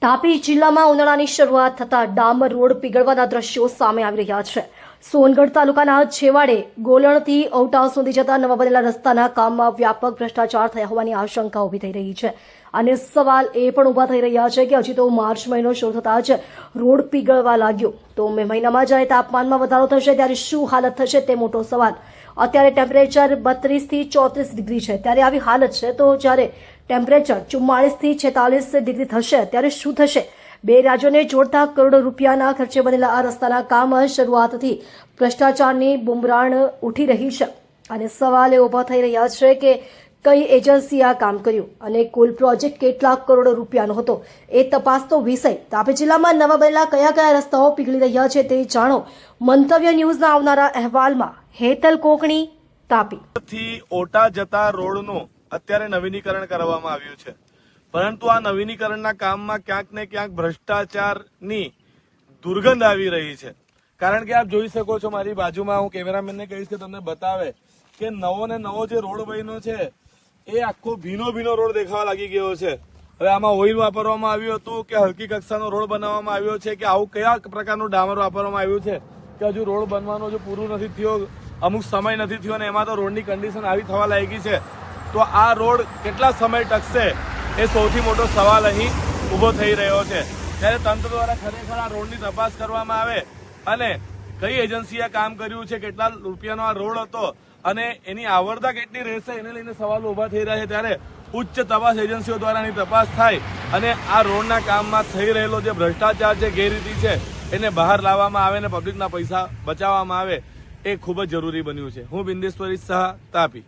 તાપી જિલ્લામાં ઉનાળાની શરૂઆત થતા ડામર રોડ પીગળવાના દ્રશ્યો સામે આવી રહ્યા છે। સોનગઢ તાલુકાના છેવાડે ગોલણથી ઔટા સુધી જતા નવા બનેલા રસ્તાના કામમાં વ્યાપક ભ્રષ્ટાચાર થયા હોવાની આશંકા ઊભી થઈ રહી છે અને સવાલ એ પણ ઊભા થઈ રહ્યા છે કે હજી તો માર્ચ મહિનો શરૂ થતા જ રોડ પીગળવા લાગ્યો તો મે મહિનામાં જ્યારે તાપમાનમાં વધારો થશે ત્યારે શું હાલત થશે તે મોટો સવાલ। અત્યારે ટેમ્પરેચર 32 થી 34 ડિગ્રી છે ત્યારે આવી હાલત છે તો જ્યારે ટેમ્પરેચર 44 થી 46 ડિગ્રી થશે ત્યારે શું થશે? બે રાજ્યોને જોડતા કરોડો રૂપિયાના ખર્ચે બનેલા આ રસ્તાના કામ શરૂઆતથી ભ્રષ્ટાચારની બુમરાણ ઉઠી રહી છે અને સવાલ એ ઊભા થઈ રહ્યા છે કે કઈ એજન્સીએ આ કામ કર્યું અને કુલ પ્રોજેક્ટ કેટલા કરોડો રૂપિયાનો હતો એ તપાસનો વિષય। તાપી જિલ્લામાં નવા બનેલા કયા કયા રસ્તાઓ પીગળી રહ્યા છે તે જાણો મંતવ્ય ન્યૂઝના આવનારા અહેવાલમાં। હેતલ કોકણી, તાપી। થી ઓટા જતા રોડનું અત્યારે નવીનીકરણ કરવામાં આવ્યું છે, પરંતુ આ નવીનીકરણના કામમાં ક્યાંક ને ક્યાંક ભ્રષ્ટાચારની દુર્ગંધ આવી રહી છે। કારણ કે આપ જોઈ શકો છો મારી બાજુમાં, હું કેમેરામેનને કહીશ કે તમને બતાવે કે નવો ને નવો જે રોડ બન્યો છે એ આખો ભીનો રોડ દેખાવા લાગી ગયો છે। હવે આમાં ઓઇલ વાપરવામાં આવ્યું હતું કે હલકી કક્ષાનો રોડ બનાવવામાં આવ્યો છે કે આવું કયા પ્રકારનું ડામર વાપરવામાં આવ્યું છે કે હજુ રોડ બનવાનો જો પૂરું નથી થયો, અમુક સમય નથી થયો અને એમાં તો રોડની કન્ડિશન આવી થવા લાગી છે તો આ રોડ કેટલા સમય ટકશે એ સૌથી મોટો સવાલ અહીં ઊભો થઈ રહ્યો છે। ત્યારે તંત્ર દ્વારા ખરેખર આ રોડની તપાસ કરવામાં આવે અને કઈ એજન્સીએ કામ કર્યું છે, કેટલા રૂપિયાનો આ રોડ હતો અને એની આવરદા કેટલી રહેશે એને લઈને સવાલો ઊભા થઈ રહ્યા છે। ત્યારે ઉચ્ચ તપાસ એજન્સીઓ દ્વારા એની તપાસ થાય અને આ રોડના કામમાં થઈ રહેલો જે ભ્રષ્ટાચાર છે, ગેરરીતિ છે એને બહાર લાવવામાં આવે અને પબ્લિકના પૈસા બચાવવામાં આવે એ ખૂબ જ જરૂરી બન્યું છે। હું બિંદેશ્વરી શાહ, તાપી।